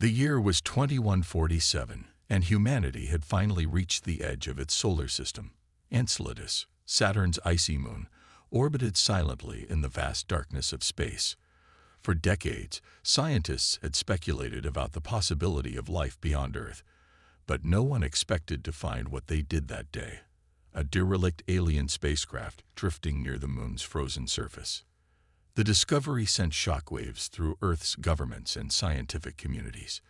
The year was 2147, and humanity had finally reached the edge of its solar system. Enceladus, Saturn's icy moon, orbited silently in the vast darkness of space. For decades, scientists had speculated about the possibility of life beyond Earth, but no one expected to find what they did that day: a derelict alien spacecraft drifting near the moon's frozen surface. The discovery sent shockwaves through Earth's governments and scientific communities.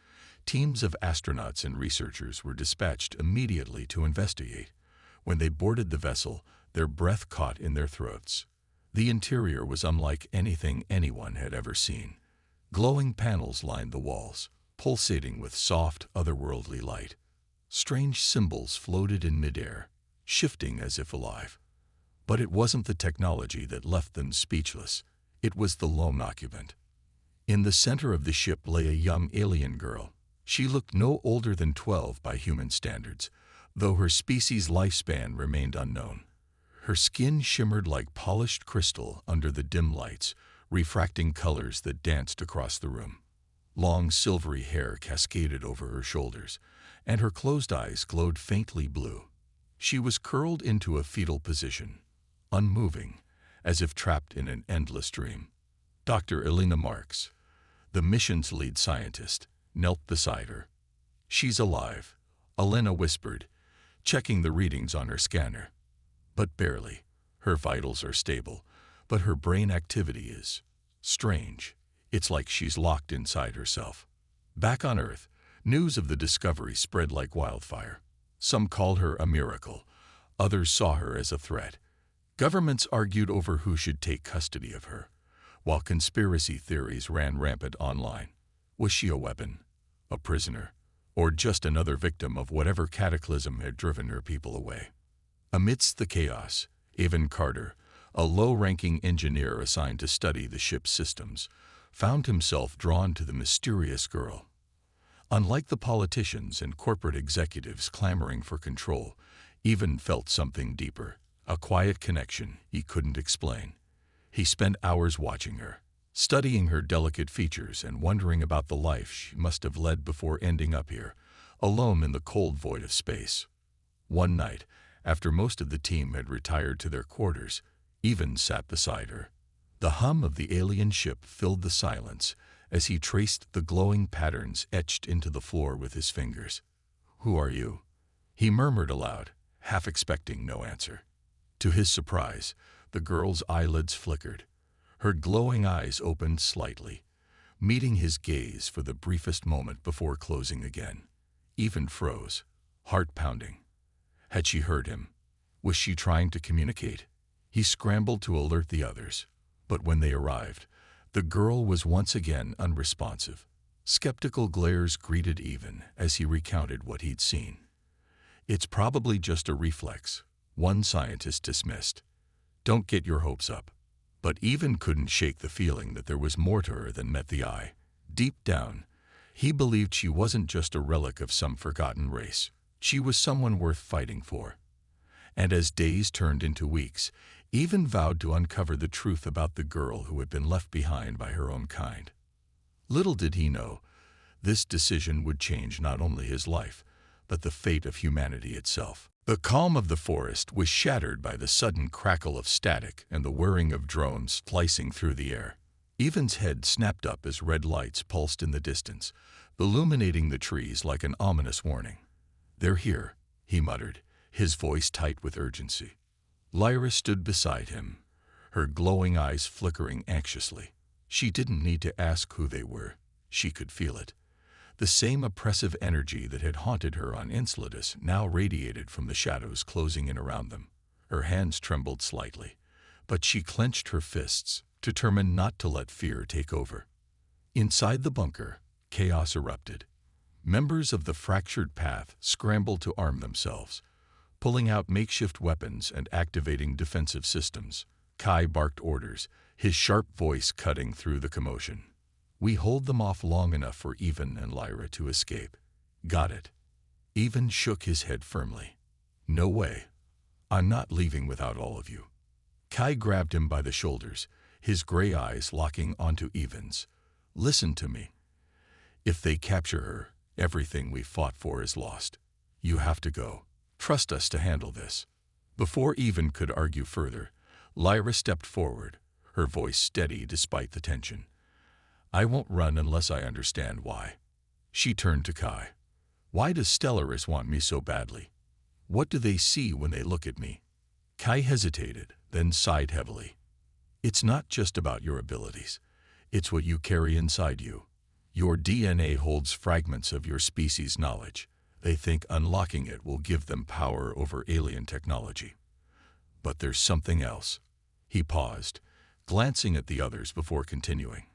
Teams of astronauts and researchers were dispatched immediately to investigate. When they boarded the vessel, their breath caught in their throats. The interior was unlike anything anyone had ever seen. Glowing panels lined the walls, pulsating with soft, otherworldly light. Strange symbols floated in midair, shifting as if alive. But it wasn't the technology that left them speechless. It was the lone occupant. In the center of the ship lay a young alien girl. She looked no older than 12 by human standards, though her species' lifespan remained unknown. Her skin shimmered like polished crystal under the dim lights, refracting colors that danced across the room. Long silvery hair cascaded over her shoulders, and her closed eyes glowed faintly blue. She was curled into a fetal position, unmoving, as if trapped in an endless dream. Dr. Elena Marks, the mission's lead scientist, knelt beside her. "She's alive," Elena whispered, checking the readings on her scanner. "But barely. Her vitals are stable, but her brain activity is strange. It's like she's locked inside herself." Back on Earth, news of the discovery spread like wildfire. Some called her a miracle. Others saw her as a threat. Governments argued over who should take custody of her, while conspiracy theories ran rampant online. Was she a weapon, a prisoner, or just another victim of whatever cataclysm had driven her people away? Amidst the chaos, Avon Carter, a low-ranking engineer assigned to study the ship's systems, found himself drawn to the mysterious girl. Unlike the politicians and corporate executives clamoring for control, Avon felt something deeper, a quiet connection he couldn't explain. He spent hours watching her, studying her delicate features and wondering about the life she must have led before ending up here, alone in the cold void of space. One night, after most of the team had retired to their quarters, Avon sat beside her. The hum of the alien ship filled the silence as he traced the glowing patterns etched into the floor with his fingers. "Who are you?" he murmured aloud, half expecting no answer. To his surprise, the girl's eyelids flickered. Her glowing eyes opened slightly, meeting his gaze for the briefest moment before closing again. Avon froze, heart pounding. Had she heard him? Was she trying to communicate? He scrambled to alert the others, but when they arrived, the girl was once again unresponsive. Skeptical glares greeted Avon as he recounted what he'd seen. "It's probably just a reflex," one scientist dismissed. "Don't get your hopes up." But Avon couldn't shake the feeling that there was more to her than met the eye. Deep down, he believed she wasn't just a relic of some forgotten race. She was someone worth fighting for. And as days turned into weeks, Avon vowed to uncover the truth about the girl who had been left behind by her own kind. Little did he know, this decision would change not only his life, but the fate of humanity itself. The calm of the forest was shattered by the sudden crackle of static and the whirring of drones slicing through the air. Avon's head snapped up as red lights pulsed in the distance, illuminating the trees like an ominous warning. "They're here," he muttered, his voice tight with urgency. Lyra stood beside him, her glowing eyes flickering anxiously. She didn't need to ask who they were. She could feel it. The same oppressive energy that had haunted her on Enceladus now radiated from the shadows closing in around them. Her hands trembled slightly, but she clenched her fists, determined not to let fear take over. Inside the bunker, chaos erupted. Members of the fractured path scrambled to arm themselves, pulling out makeshift weapons and activating defensive systems. Kai barked orders, his sharp voice cutting through the commotion. "We hold them off long enough for Avon and Lyra to escape." "Got it." Avon shook his head firmly. "No way. I'm not leaving without all of you." Kai grabbed him by the shoulders, his gray eyes locking onto Avon's. "Listen to me. If they capture her, everything we fought for is lost. You have to go. Trust us to handle this." Before Even could argue further, Lyra stepped forward, her voice steady despite the tension. "I won't run unless I understand why." She turned to Kai. "Why does Stellaris want me so badly? What do they see when they look at me?" Kai hesitated, then sighed heavily. "It's not just about your abilities. It's what you carry inside you. Your DNA holds fragments of your species' knowledge. They think unlocking it will give them power over alien technology. But there's something else." He paused, glancing at the others before continuing.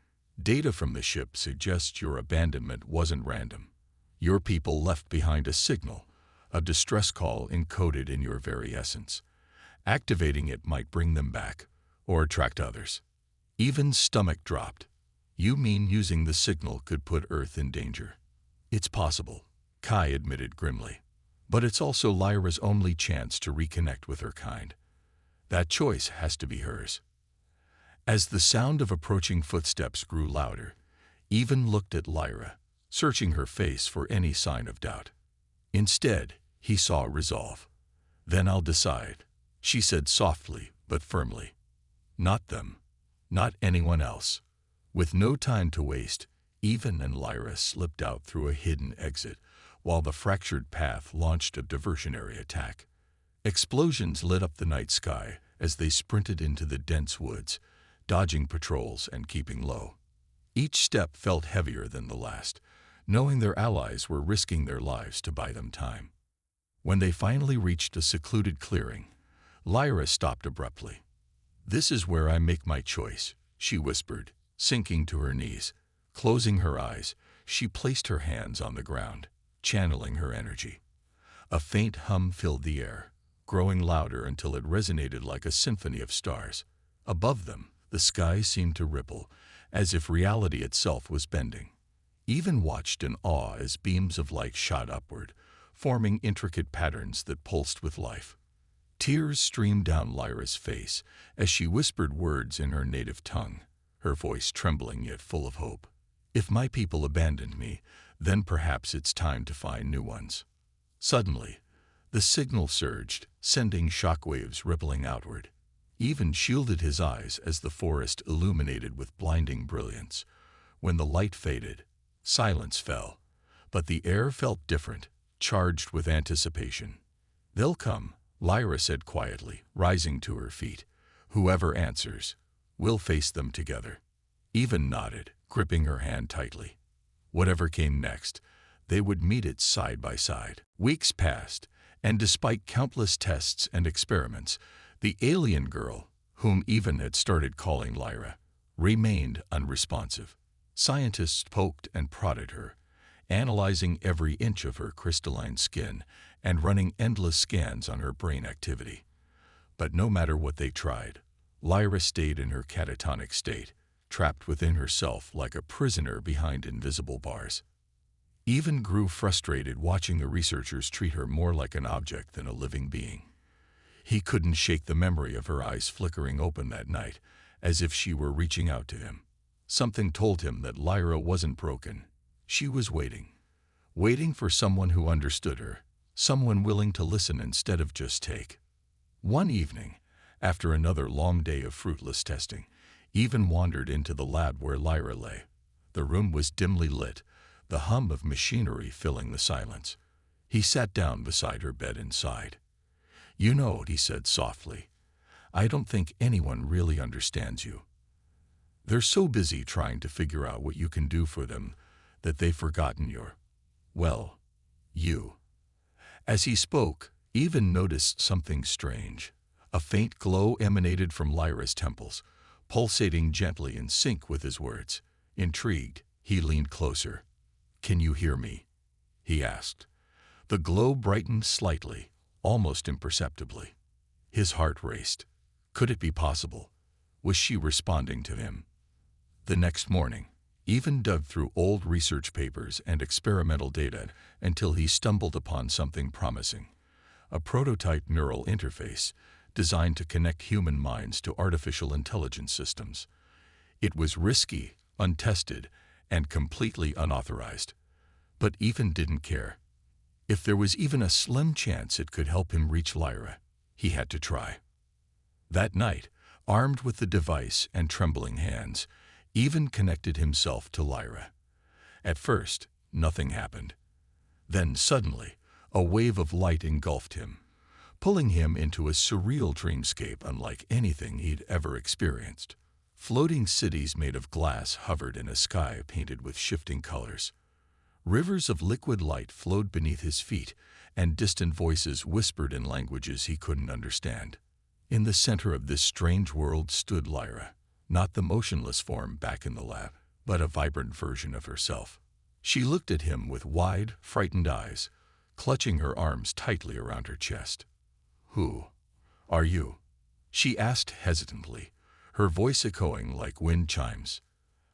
"Data from the ship suggests your abandonment wasn't random. Your people left behind a signal, a distress call encoded in your very essence. Activating it might bring them back, or attract others." Even's stomach dropped. "You mean using the signal could put Earth in danger?" "It's possible," Kai admitted grimly. "But it's also Lyra's only chance to reconnect with her kind. That choice has to be hers." As the sound of approaching footsteps grew louder, Even looked at Lyra, searching her face for any sign of doubt. Instead, he saw resolve. "Then I'll decide," she said softly but firmly. "Not them. Not anyone else." With no time to waste, Even and Lyra slipped out through a hidden exit, while the fractured path launched a diversionary attack. Explosions lit up the night sky as they sprinted into the dense woods, dodging patrols and keeping low. Each step felt heavier than the last, knowing their allies were risking their lives to buy them time. When they finally reached a secluded clearing, Lyra stopped abruptly. "This is where I make my choice," she whispered, sinking to her knees. Closing her eyes, she placed her hands on the ground, channeling her energy. A faint hum filled the air, growing louder until it resonated like a symphony of stars. Above them, the sky seemed to ripple, as if reality itself was bending. Even watched in awe as beams of light shot upward, forming intricate patterns that pulsed with life. Tears streamed down Lyra's face as she whispered words in her native tongue, her voice trembling yet full of hope. "If my people abandoned me, then perhaps it's time to find new ones." Suddenly, the signal surged, sending shockwaves rippling outward. Even shielded his eyes as the forest illuminated with blinding brilliance. When the light faded, silence fell, but the air felt different, charged with anticipation. "They'll come," Lyra said quietly, rising to her feet. "Whoever answers, we'll face them together." Even nodded, gripping her hand tightly. Whatever came next, they would meet it side by side. Weeks passed, and despite countless tests and experiments, the alien girl, whom Even had started calling Lyra, remained unresponsive. Scientists poked and prodded her, analyzing every inch of her crystalline skin and running endless scans on her brain activity. But no matter what they tried, Lyra stayed in her catatonic state, trapped within herself like a prisoner behind invisible bars. Even grew frustrated watching the researchers treat her more like an object than a living being. He couldn't shake the memory of her eyes flickering open that night, as if she were reaching out to him. Something told him that Lyra wasn't broken. She was waiting for someone who understood her, someone willing to listen instead of just take. One evening, after another long day of fruitless testing, Even wandered into the lab where Lyra lay. The room was dimly lit, the hum of machinery filling the silence. He sat down beside her bed and sighed. "You know," he said softly, "I don't think anyone really understands you. They're so busy trying to figure out what you can do for them that they've forgotten you." As he spoke, Even noticed something strange. A faint glow emanated from Lyra's temples, pulsating gently in sync with his words. Intrigued, he leaned closer. "Can you hear me?" he asked. The glow brightened slightly, almost imperceptibly. His heart raced. Could it be possible? Was she responding to him? The next morning, Even dug through old research papers and experimental data until he stumbled upon something promising. A prototype neural interface designed to connect human minds to artificial intelligence systems. It was risky, untested, and completely unauthorized. But Ethan didn't care. If there was even a slim chance it could help him reach Lyra, he had to try. That night, armed with the device and trembling hands, Ethan connected himself to Lyra. At first, nothing happened. Then suddenly, a wave of light engulfed him, pulling him into a surreal dreamscape unlike anything he'd ever experienced. Floating cities made of glass hovered in a sky painted with shifting colors. Rivers of liquid light flowed beneath his feet, and distant voices whispered in languages he couldn't understand. In the center of this strange world stood Lyra, not the motionless form back in the lab, but a vibrant version of herself. She looked at him with wide, frightened eyes, clutching her arms tightly around her chest. "Who are you?" she asked hesitantly, her voice echoing like wind chimes.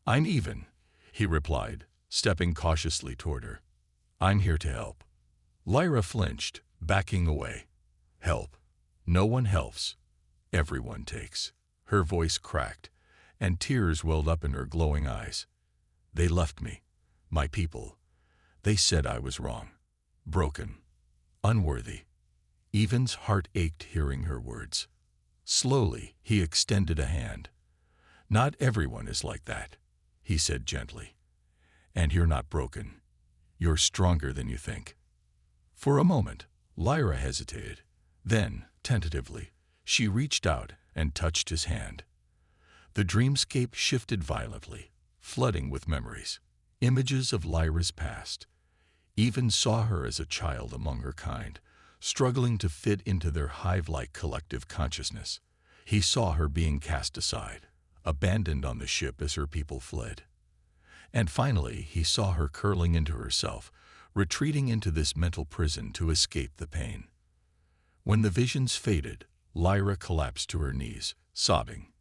"I'm Ethan," he replied, stepping cautiously toward her. "I'm here to help." Lyra flinched, backing away. "Help? No one helps. Everyone takes." Her voice cracked, and tears welled up in her glowing eyes. "They left me, my people. They said I was wrong, broken, unworthy." Ethan's heart ached hearing her words. Slowly, he extended a hand. "Not everyone is like that," he said gently. "And you're not broken. You're stronger than you think." For a moment, Lyra hesitated. Then, tentatively, she reached out and touched his hand. The dreamscape shifted violently, flooding with memories, images of Lyra's past. Ethan saw her as a child among her kind, struggling to fit into their hive-like collective consciousness. He saw her being cast aside, abandoned on the ship as her people fled. And finally, he saw her curling into herself, retreating into this mental prison to escape the pain. When the visions faded, Lyra collapsed to her knees, sobbing.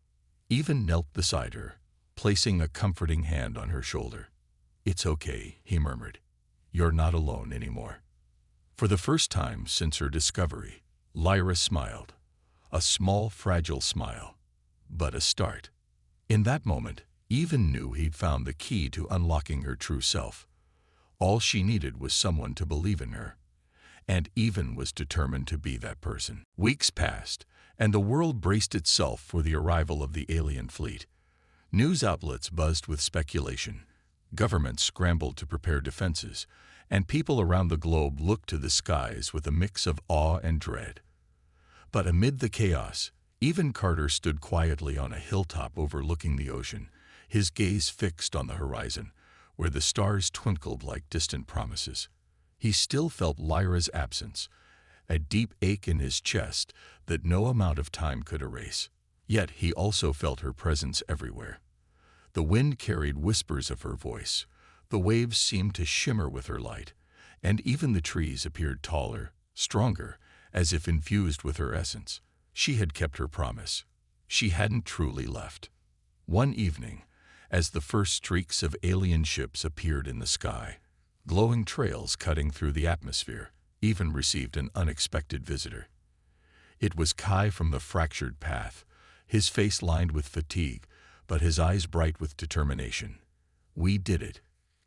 Ethan knelt beside her, placing a comforting hand on her shoulder. "It's okay," he murmured. "You're not alone anymore." For the first time since her discovery, Lyra smiled. A small, fragile smile, but a start. In that moment, Ethan knew he'd found the key to unlocking her true self. All she needed was someone to believe in her, and Ethan was determined to be that person. Weeks passed, and the world braced itself for the arrival of the alien fleet. News outlets buzzed with speculation. Governments scrambled to prepare defenses, and people around the globe looked to the skies with a mix of awe and dread. But amid the chaos, Ethan Carter stood quietly on a hilltop overlooking the ocean, his gaze fixed on the horizon, where the stars twinkled like distant promises. He still felt Lyra's absence, a deep ache in his chest that no amount of time could erase. Yet he also felt her presence everywhere. The wind carried whispers of her voice, the waves seemed to shimmer with her light, and even the trees appeared taller, stronger, as if infused with her essence. She had kept her promise. She hadn't truly left. One evening, as the first streaks of alien ships appeared in the sky, glowing trails cutting through the atmosphere, Ethan received an unexpected visitor. It was Kai from the Fractured Path, his face lined with fatigue, but his eyes bright with determination. "We did it,"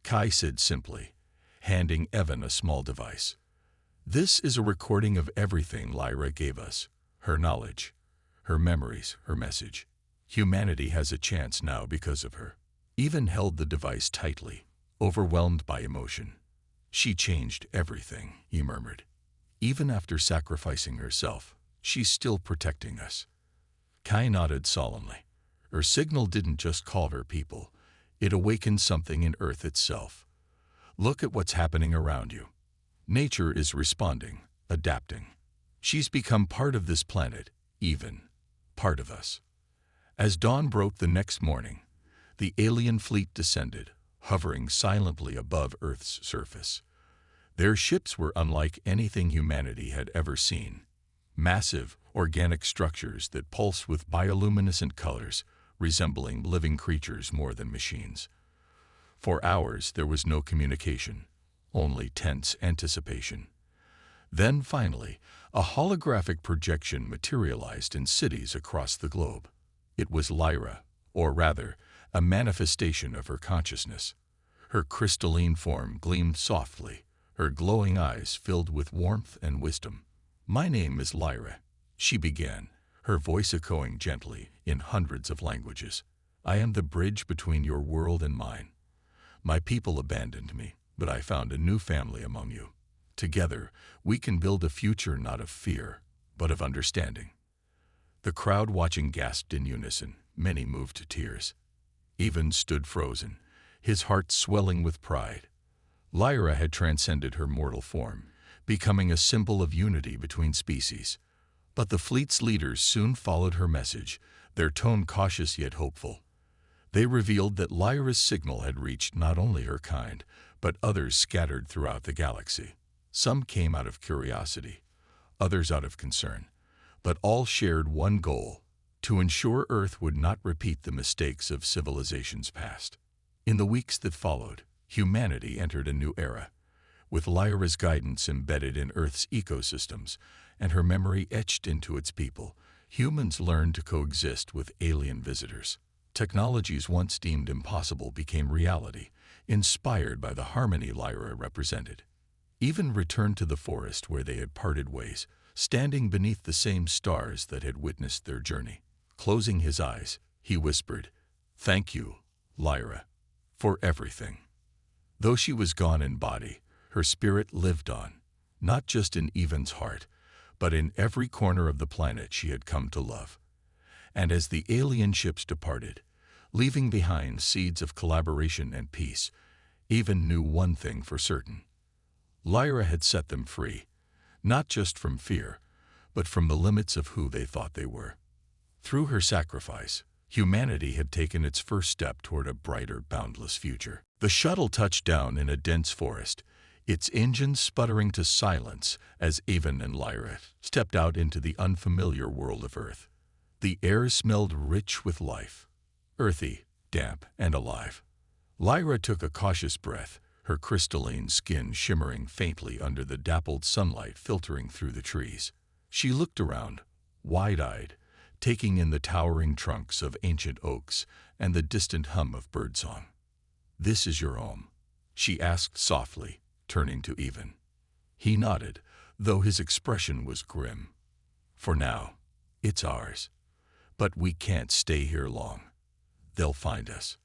Kai said simply, handing Evan a small device. "This is a recording of everything Lyra gave us, her knowledge, her memories, her message. Humanity has a chance now because of her." Ethan held the device tightly, overwhelmed by emotion. "She changed everything," he murmured. "Even after sacrificing herself, she's still protecting us." Kai nodded solemnly. Her signal didn't just call her people, it awakened something in Earth itself. Look at what's happening around you. Nature is responding, adapting. She's become part of this planet, even part of us. As dawn broke the next morning, the alien fleet descended, hovering silently above Earth's surface. Their ships were unlike anything humanity had ever seen. Massive, organic structures that pulsed with bioluminescent colors, resembling living creatures more than machines. For hours there was no communication, only tense anticipation. Then finally, a holographic projection materialized in cities across the globe. It was Lyra, or rather, a manifestation of her consciousness. Her crystalline form gleamed softly, her glowing eyes filled with warmth and wisdom. "My name is Lyra," she began, her voice echoing gently in hundreds of languages. "I am the bridge between your world and mine. My people abandoned me, but I found a new family among you. Together, we can build a future not of fear, but of understanding." The crowd watching gasped in unison, many moved to tears. Even stood frozen, his heart swelling with pride. Lyra had transcended her mortal form, becoming a symbol of unity between species. But the fleet's leaders soon followed her message, their tone cautious yet hopeful. They revealed that Lyra's signal had reached not only her kind, but others scattered throughout the galaxy. Some came out of curiosity, others out of concern, but all shared one goal: to ensure Earth would not repeat the mistakes of civilizations past. In the weeks that followed, humanity entered a new era. With Lyra's guidance embedded in Earth's ecosystems and her memory etched into its people, humans learned to coexist with alien visitors. Technologies once deemed impossible became reality, inspired by the harmony Lyra represented. Even returned to the forest where they had parted ways, standing beneath the same stars that had witnessed their journey. Closing his eyes, he whispered, "Thank you, Lyra, for everything." Though she was gone in body, her spirit lived on, not just in Evan's heart, but in every corner of the planet she had come to love. And as the alien ships departed, leaving behind seeds of collaboration and peace, Evan knew one thing for certain. Lyra had set them free, not just from fear, but from the limits of who they thought they were. Through her sacrifice, humanity had taken its first step toward a brighter, boundless future. The shuttle touched down in a dense forest, its engines sputtering to silence as Evan and Lyra stepped out into the unfamiliar world of Earth. The air smelled rich with life, earthy, damp, and alive. Lyra took a cautious breath, her crystalline skin shimmering faintly under the dappled sunlight filtering through the trees. She looked around, wide-eyed, taking in the towering trunks of ancient oaks and the distant hum of birdsong. "This is your home?" she asked softly, turning to Evan. He nodded, though his expression was grim. "For now, it's ours. But we can't stay here long. They'll find us."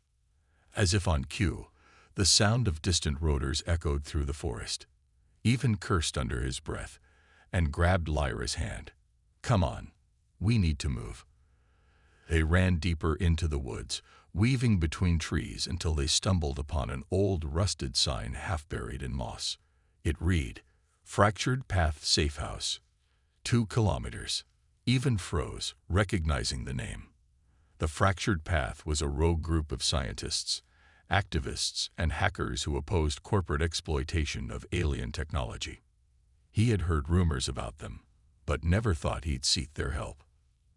As if on cue, the sound of distant rotors echoed through the forest. Evan cursed under his breath and grabbed Lyra's hand. "Come on, we need to move." They ran deeper into the woods, weaving between trees until they stumbled upon an old rusted sign half buried in moss. It read, "Fractured Path Safe House, 2 kilometers." Evan froze, recognizing the name. The Fractured Path was a rogue group of scientists, activists, and hackers who opposed corporate exploitation of alien technology. He had heard rumors about them, but never thought he'd seek their help.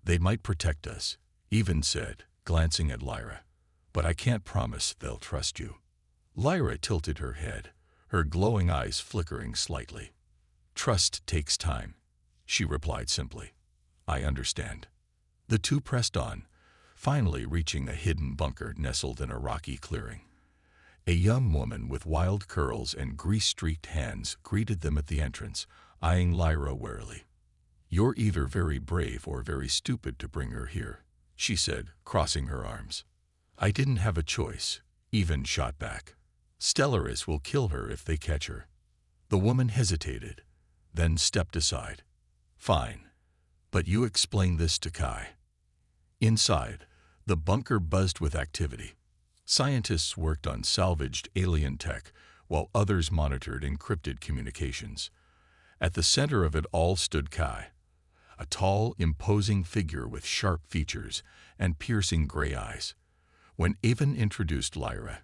"They might protect us," Evan said, glancing at Lyra, "but I can't promise they'll trust you." Lyra tilted her head, her glowing eyes flickering slightly. "Trust takes time," she replied simply. "I understand." The two pressed on, finally reaching a hidden bunker nestled in a rocky clearing. A young woman with wild curls and grease-streaked hands greeted them at the entrance, eyeing Lyra warily. "You're either very brave or very stupid to bring her here," she said, crossing her arms. "I didn't have a choice," Evan shot back. "Stellaris will kill her if they catch her." The woman hesitated, then stepped aside. "Fine. But you explain this to Kai." Inside, the bunker buzzed with activity. Scientists worked on salvaged alien tech, while others monitored encrypted communications. At the center of it all stood Kai, a tall, imposing figure with sharp features and piercing gray eyes. When Evan introduced Lyra,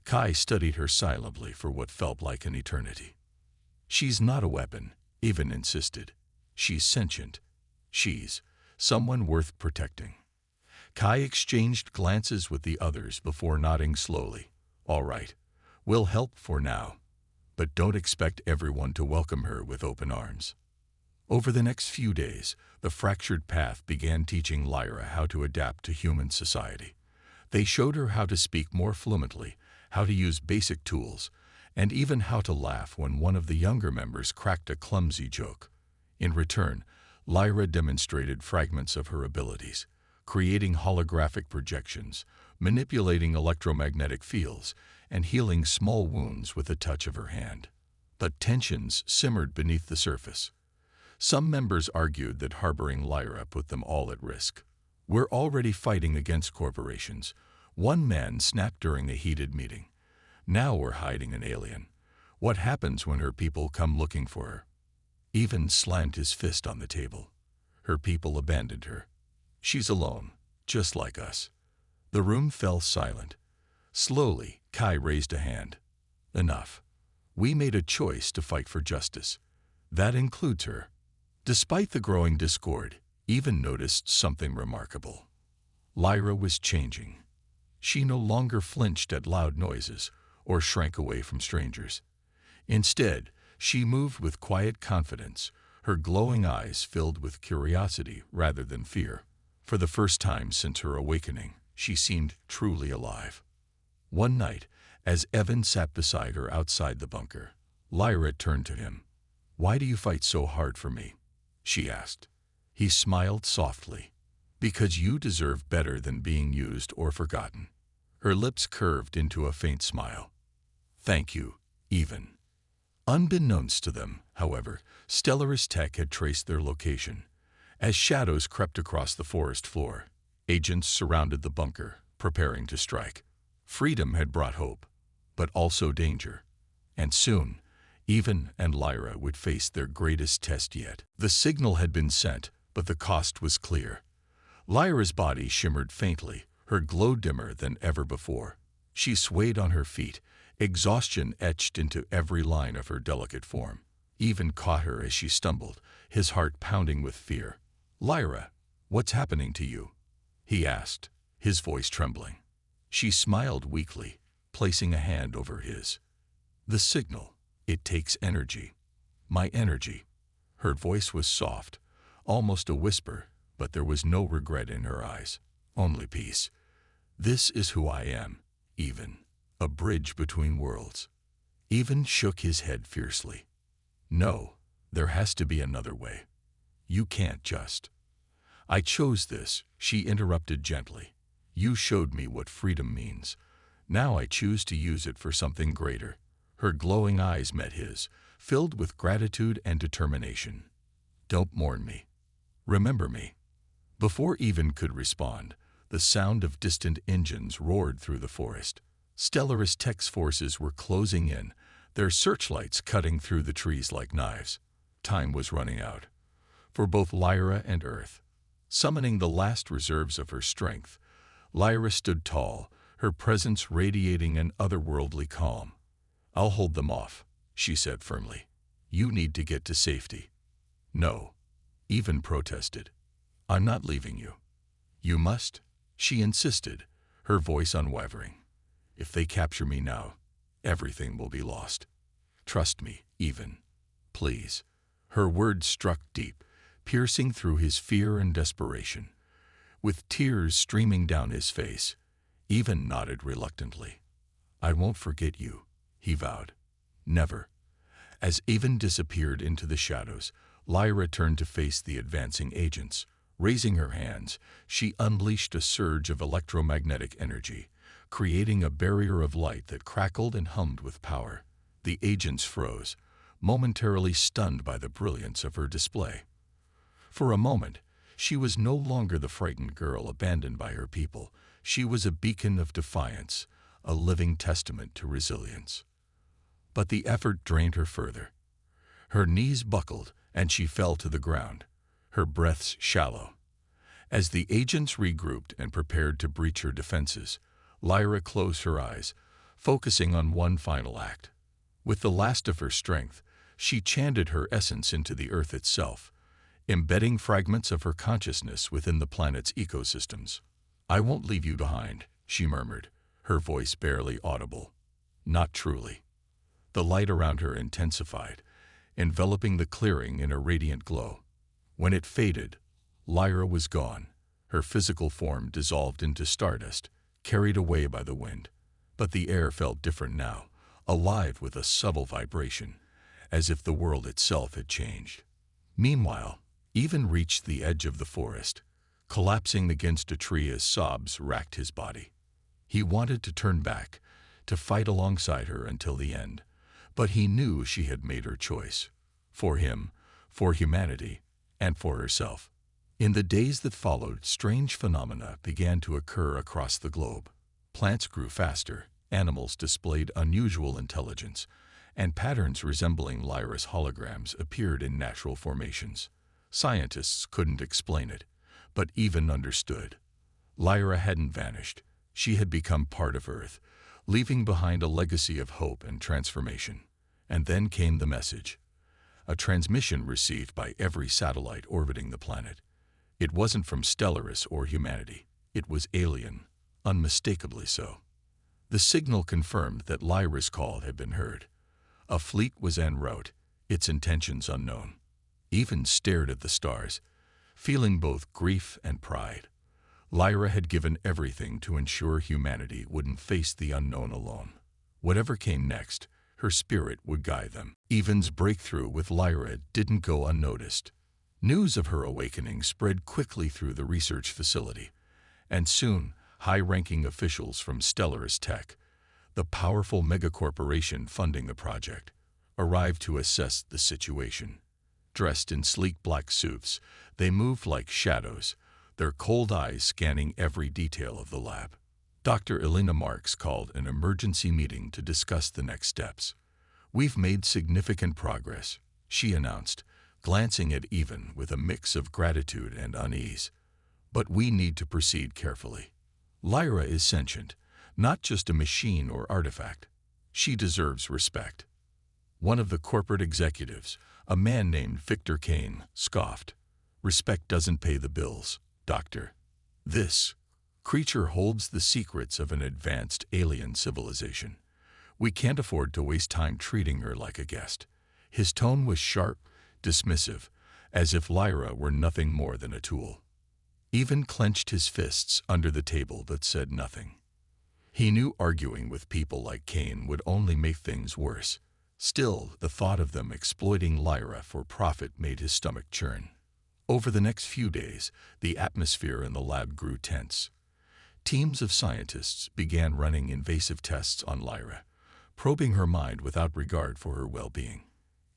Kai studied her silently for what felt like an eternity. "She's not a weapon," Evan insisted. "She's sentient. She's someone worth protecting." Kai exchanged glances with the others before nodding slowly. "All right, we'll help for now, but don't expect everyone to welcome her with open arms." Over the next few days, the Fractured Path began teaching Lyra how to adapt to human society. They showed her how to speak more fluently, how to use basic tools, and even how to laugh when one of the younger members cracked a clumsy joke. In return, Lyra demonstrated fragments of her abilities, creating holographic projections, manipulating electromagnetic fields, and healing small wounds with a touch of her hand. But tensions simmered beneath the surface. Some members argued that harboring Lyra put them all at risk. "We're already fighting against corporations," one man snapped during a heated meeting. "Now we're hiding an alien. What happens when her people come looking for her?" Even slammed his fist on the table. "Her people abandoned her. She's alone, just like us." The room fell silent. Slowly, Kai raised a hand. "Enough. We made a choice to fight for justice. That includes her." Despite the growing discord, Even noticed something remarkable. Lyra was changing. She no longer flinched at loud noises or shrank away from strangers. Instead, she moved with quiet confidence, her glowing eyes filled with curiosity rather than fear. For the first time since her awakening, she seemed truly alive. One night, as Evan sat beside her outside the bunker, Lyra turned to him. "Why do you fight so hard for me?" she asked. He smiled softly. "Because you deserve better than being used or forgotten." Her lips curved into a faint smile. "Thank you, Even." Unbeknownst to them, however, Stellaris Tech had traced their location. As shadows crept across the forest floor, agents surrounded the bunker, preparing to strike. Freedom had brought hope, but also danger. And soon, Even and Lyra would face their greatest test yet. The signal had been sent, but the cost was clear. Lyra's body shimmered faintly, her glow dimmer than ever before. She swayed on her feet, exhaustion etched into every line of her delicate form. Even caught her as she stumbled, his heart pounding with fear. "Lyra, what's happening to you?" he asked, his voice trembling. She smiled weakly, placing a hand over his. "The signal. It takes energy. My energy." Her voice was soft, almost a whisper, but there was no regret in her eyes, only peace. "This is who I am, Even, a bridge between worlds." Even shook his head fiercely. "No, there has to be another way. You can't just." "I chose this," she interrupted gently. "You showed me what freedom means. Now I choose to use it for something greater." Her glowing eyes met his, filled with gratitude and determination. "Don't mourn me. Remember me." Before Even could respond, the sound of distant engines roared through the forest. Stellaris Tech's forces were closing in, their searchlights cutting through the trees like knives. Time was running out. For both Lyra and Earth. Summoning the last reserves of her strength, Lyra stood tall, her presence radiating an otherworldly calm. "I'll hold them off," she said firmly. "You need to get to safety." "No," Even protested. "I'm not leaving you." "You must," she insisted, her voice unwavering. "If they capture me now, everything will be lost. Trust me, Even. Please." Her words struck deep, piercing through his fear and desperation. With tears streaming down his face, Even nodded reluctantly. "I won't forget you," he vowed. "Never." As Even disappeared into the shadows, Lyra turned to face the advancing agents. Raising her hands, she unleashed a surge of electromagnetic energy, creating a barrier of light that crackled and hummed with power. The agents froze, momentarily stunned by the brilliance of her display. For a moment, she was no longer the frightened girl abandoned by her people. She was a beacon of defiance, a living testament to resilience. But the effort drained her further. Her knees buckled, and she fell to the ground, her breaths shallow. As the agents regrouped and prepared to breach her defenses, Lyra closed her eyes, focusing on one final act. With the last of her strength, she chanted her essence into the earth itself, embedding fragments of her consciousness within the planet's ecosystems. "I won't leave you behind," she murmured, her voice barely audible. "Not truly." The light around her intensified, enveloping the clearing in a radiant glow. When it faded, Lyra was gone, her physical form dissolved into stardust, carried away by the wind. But the air felt different now, alive with a subtle vibration, as if the world itself had changed. Meanwhile, Even reached the edge of the forest, collapsing against a tree as sobs racked his body. He wanted to turn back, to fight alongside her until the end, but he knew she had made her choice. For him, for humanity, and for herself. In the days that followed, strange phenomena began to occur across the globe. Plants grew faster, animals displayed unusual intelligence, and patterns resembling Lyra's holograms appeared in natural formations. Scientists couldn't explain it, but even understood. Lyra hadn't vanished. She had become part of Earth, leaving behind a legacy of hope and transformation. And then came the message. A transmission received by every satellite orbiting the planet. It wasn't from Stellaris or humanity. It was alien, unmistakably so. The signal confirmed that Lyra's call had been heard. A fleet was en route, its intentions unknown. Even stared at the stars, feeling both grief and pride. Lyra had given everything to ensure humanity wouldn't face the unknown alone. Whatever came next, her spirit would guide them. Evan's breakthrough with Lyra didn't go unnoticed. News of her awakening spread quickly through the research facility, and soon high-ranking officials from Stellaris Tech, the powerful megacorporation funding the project, arrived to assess the situation. Dressed in sleek black suits, they moved like shadows, their cold eyes scanning every detail of the lab. Dr. Elena Marks called an emergency meeting to discuss the next steps. "We've made significant progress," she announced, glancing at Evan with a mix of gratitude and unease. "But we need to proceed carefully. Lyra is sentient, not just a machine or artifact. She deserves respect." One of the corporate executives, a man named Victor Kane, scoffed. "Respect doesn't pay the bills, Doctor. This creature holds the secrets of an advanced alien civilization. We can't afford to waste time treating her like a guest." His tone was sharp, dismissive, as if Lyra were nothing more than a tool. Evan clenched his fists under the table but said nothing. He knew arguing with people like Kane would only make things worse. Still, the thought of them exploiting Lyra for profit made his stomach churn. Over the next few days, the atmosphere in the lab grew tense. Teams of scientists began running invasive tests on Lyra, probing her mind without regard for her well-being.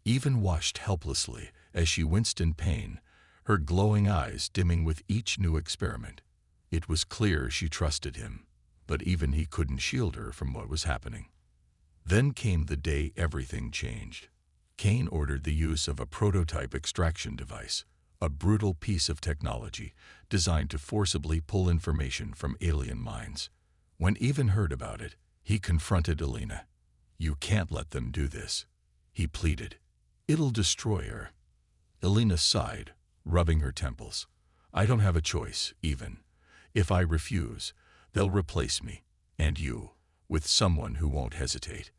Evan watched helplessly as she winced in pain, her glowing eyes dimming with each new experiment. It was clear she trusted him, but even he couldn't shield her from what was happening. Then came the day everything changed. Kane ordered the use of a prototype extraction device, a brutal piece of technology designed to forcibly pull information from alien minds. When Evan heard about it, he confronted Elena. "You can't let them do this," he pleaded. "It'll destroy her." Elena sighed, rubbing her temples. "I don't have a choice, Evan. If I refuse, they'll replace me, and you, with someone who won't hesitate."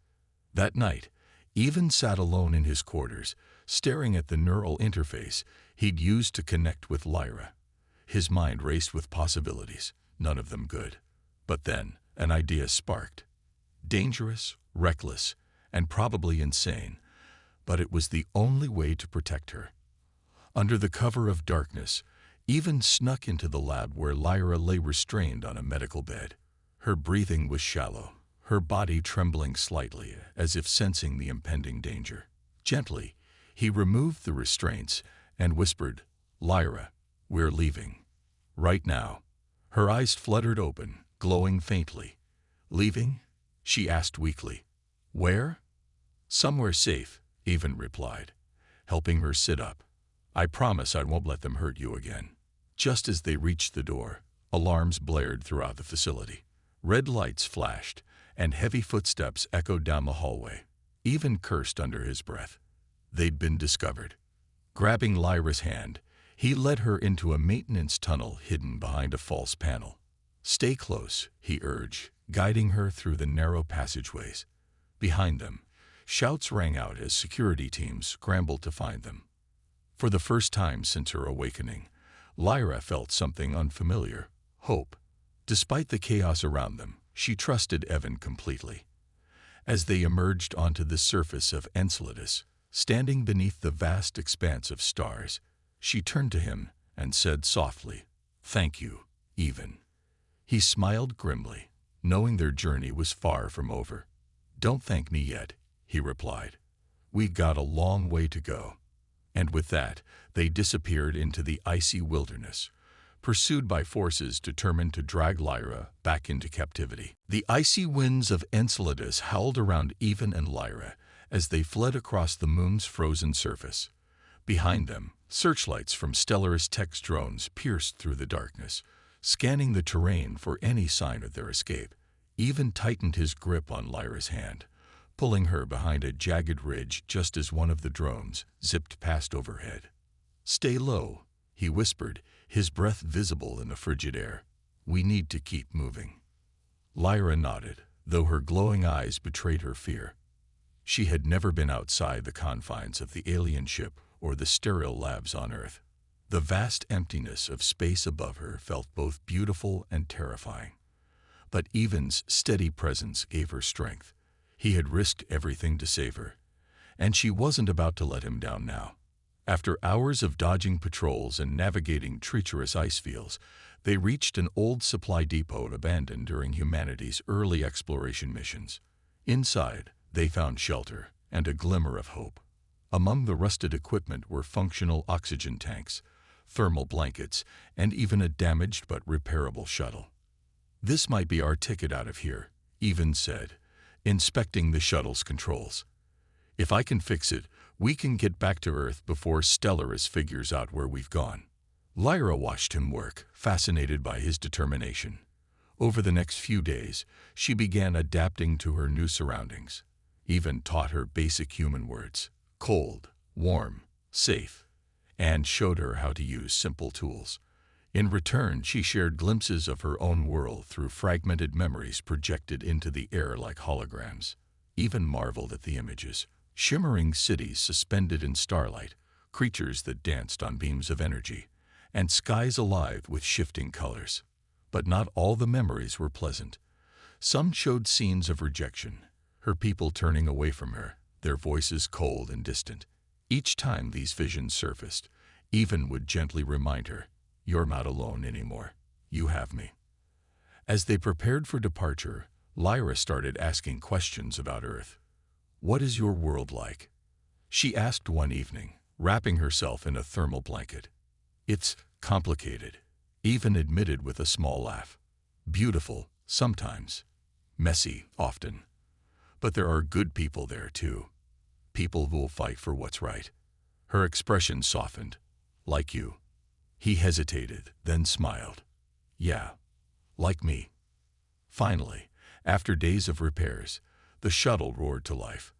That night, Evan sat alone in his quarters, staring at the neural interface he'd used to connect with Lyra. His mind raced with possibilities, none of them good. But then, an idea sparked. Dangerous, reckless, and probably insane, but it was the only way to protect her. Under the cover of darkness, Evan snuck into the lab where Lyra lay restrained on a medical bed. Her breathing was shallow, her body trembling slightly as if sensing the impending danger. Gently, he removed the restraints and whispered, "Lyra, we're leaving. Right now." Her eyes fluttered open, glowing faintly. "Leaving?" she asked weakly. "Where?" "Somewhere safe," Evan replied, helping her sit up. "I promise I won't let them hurt you again." Just as they reached the door, alarms blared throughout the facility. Red lights flashed, and heavy footsteps echoed down the hallway. Evan cursed under his breath. They'd been discovered. Grabbing Lyra's hand, he led her into a maintenance tunnel hidden behind a false panel. "Stay close," he urged, guiding her through the narrow passageways. Behind them, shouts rang out as security teams scrambled to find them. For the first time since her awakening, Lyra felt something unfamiliar: hope. Despite the chaos around them, she trusted Evan completely. As they emerged onto the surface of Enceladus, standing beneath the vast expanse of stars, she turned to him and said softly, "Thank you, Evan." He smiled grimly, knowing their journey was far from over. "Don't thank me yet," he replied. "We got a long way to go." And with that, they disappeared into the icy wilderness, pursued by forces determined to drag Lyra back into captivity. The icy winds of Enceladus howled around Evan and Lyra as they fled across the moon's frozen surface. Behind them, searchlights from Stories.Reddit drones pierced through the darkness, scanning the terrain for any sign of their escape. Evan tightened his grip on Lyra's hand, pulling her behind a jagged ridge just as one of the drones zipped past overhead. "Stay low," he whispered, his breath visible in the frigid air. "We need to keep moving." Lyra nodded, though her glowing eyes betrayed her fear. She had never been outside the confines of the alien ship or the sterile labs on Earth. The vast emptiness of space above her felt both beautiful and terrifying. But Evan's steady presence gave her strength. He had risked everything to save her, and she wasn't about to let him down now. After hours of dodging patrols and navigating treacherous ice fields, they reached an old supply depot abandoned during humanity's early exploration missions. Inside, they found shelter and a glimmer of hope. Among the rusted equipment were functional oxygen tanks, thermal blankets, and even a damaged but repairable shuttle. "This might be our ticket out of here," Evan said, inspecting the shuttle's controls. "If I can fix it, we can get back to Earth before Stellaris figures out where we've gone." Lyra watched him work, fascinated by his determination. Over the next few days, she began adapting to her new surroundings. Evan taught her basic human words: cold, warm, safe, and showed her how to use simple tools. In return, she shared glimpses of her own world through fragmented memories projected into the air like holograms. Evan marveled at the images: shimmering cities suspended in starlight, creatures that danced on beams of energy, and skies alive with shifting colors. But not all the memories were pleasant. Some showed scenes of rejection, her people turning away from her, their voices cold and distant. Each time these visions surfaced, Evan would gently remind her, "You're not alone anymore. You have me." As they prepared for departure, Lyra started asking questions about Earth. "What is your world like?" she asked one evening, wrapping herself in a thermal blanket. "It's complicated," Evan admitted with a small laugh. "Beautiful, sometimes. Messy, often. But there are good people there, too. People who will fight for what's right." Her expression softened. "Like you." He hesitated, then smiled. "Yeah, like me." Finally, after days of repairs, the shuttle roared to life.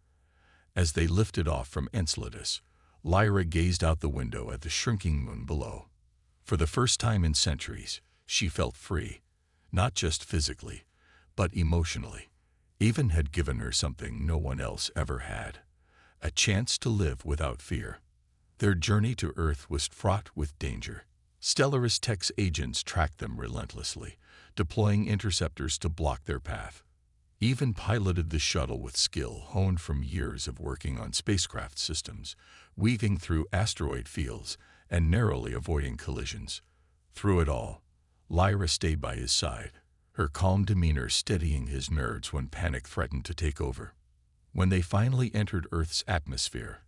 As they lifted off from Enceladus, Lyra gazed out the window at the shrinking moon below. For the first time in centuries, she felt free, not just physically, but emotionally. Evan had given her something no one else ever had: a chance to live without fear. Their journey to Earth was fraught with danger. Stories.Reddit's agents tracked them relentlessly, deploying interceptors to block their path. Evan piloted the shuttle with skill honed from years of working on spacecraft systems, weaving through asteroid fields and narrowly avoiding collisions. Through it all, Lyra stayed by his side, her calm demeanor steadying his nerves when panic threatened to take over. When they finally entered Earth's atmosphere,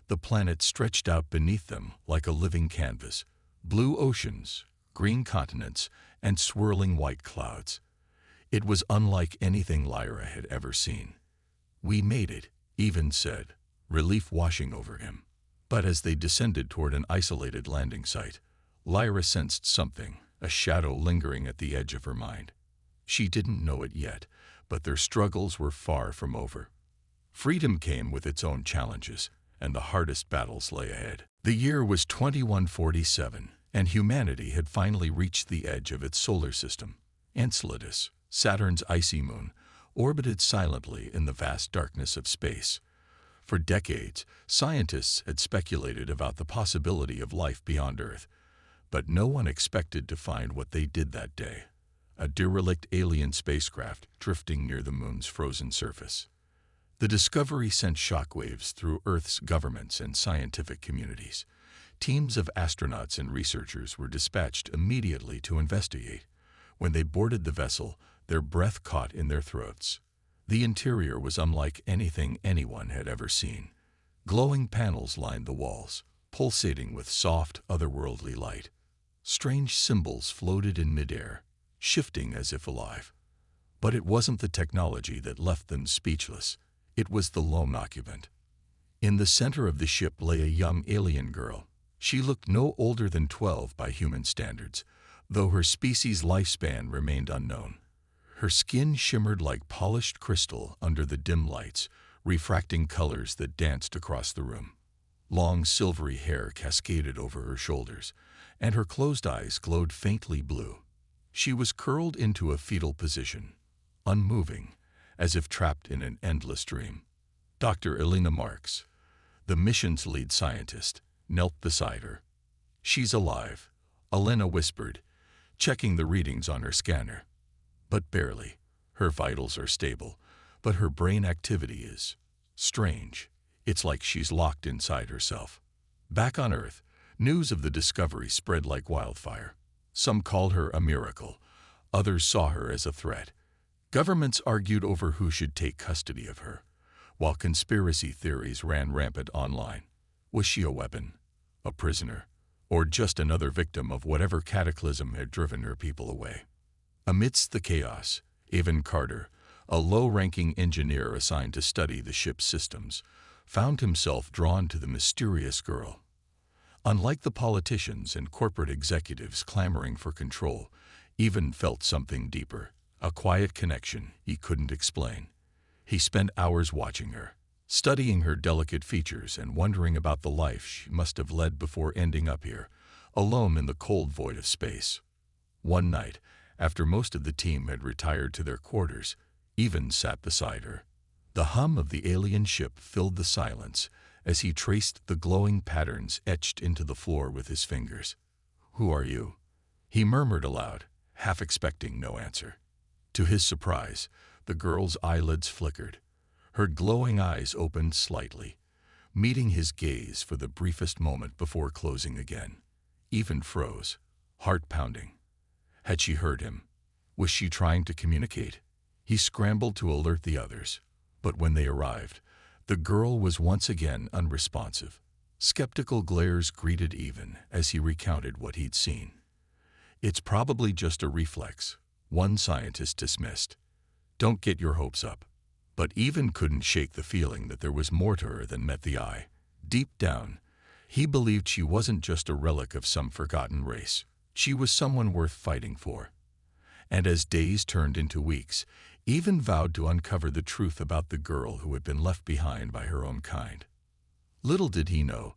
the planet stretched out beneath them like a living canvas: blue oceans, green continents, and swirling white clouds. It was unlike anything Lyra had ever seen. "We made it," Evan said, relief washing over him. But as they descended toward an isolated landing site, Lyra sensed something, a shadow lingering at the edge of her mind. She didn't know it yet, but their struggles were far from over. Freedom came with its own challenges, and the hardest battles lay ahead. The year was 2147, and humanity had finally reached the edge of its solar system. Enceladus, Saturn's icy moon, orbited silently in the vast darkness of space. For decades, scientists had speculated about the possibility of life beyond Earth, but no one expected to find what they did that day: a derelict alien spacecraft drifting near the moon's frozen surface. The discovery sent shockwaves through Earth's governments and scientific communities. Teams of astronauts and researchers were dispatched immediately to investigate. When they boarded the vessel, their breath caught in their throats. The interior was unlike anything anyone had ever seen. Glowing panels lined the walls, pulsating with soft, otherworldly light. Strange symbols floated in midair, shifting as if alive. But it wasn't the technology that left them speechless. It was the lone occupant. In the center of the ship lay a young alien girl. She looked no older than 12 by human standards, though her species' lifespan remained unknown. Her skin shimmered like polished crystal under the dim lights, refracting colors that danced across the room. Long silvery hair cascaded over her shoulders, and her closed eyes glowed faintly blue. She was curled into a fetal position, unmoving, as if trapped in an endless dream. Dr. Elena Marks, the mission's lead scientist, knelt beside her. "She's alive," Elena whispered, checking the readings on her scanner. "But barely. Her vitals are stable, but her brain activity is strange. It's like she's locked inside herself." Back on Earth, news of the discovery spread like wildfire. Some called her a miracle. Others saw her as a threat. Governments argued over who should take custody of her, while conspiracy theories ran rampant online. Was she a weapon, a prisoner, or just another victim of whatever cataclysm had driven her people away? Amidst the chaos, Evan Carter, a low-ranking engineer assigned to study the ship's systems, found himself drawn to the mysterious girl. Unlike the politicians and corporate executives clamoring for control, Evan felt something deeper, a quiet connection he couldn't explain. He spent hours watching her, studying her delicate features and wondering about the life she must have led before ending up here, alone in the cold void of space. One night, after most of the team had retired to their quarters, Evan sat beside her. The hum of the alien ship filled the silence as he traced the glowing patterns etched into the floor with his fingers. "Who are you?" he murmured aloud, half expecting no answer. To his surprise, the girl's eyelids flickered. Her glowing eyes opened slightly, meeting his gaze for the briefest moment before closing again. Evan froze, heart pounding. Had she heard him? Was she trying to communicate? He scrambled to alert the others, but when they arrived, the girl was once again unresponsive. Skeptical glares greeted Evan as he recounted what he'd seen. "It's probably just a reflex," one scientist dismissed. "Don't get your hopes up." But Evan couldn't shake the feeling that there was more to her than met the eye. Deep down, he believed she wasn't just a relic of some forgotten race. She was someone worth fighting for. And as days turned into weeks, Evan vowed to uncover the truth about the girl who had been left behind by her own kind. Little did he know,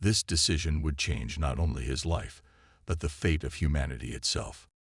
this decision would change not only his life, but the fate of humanity itself.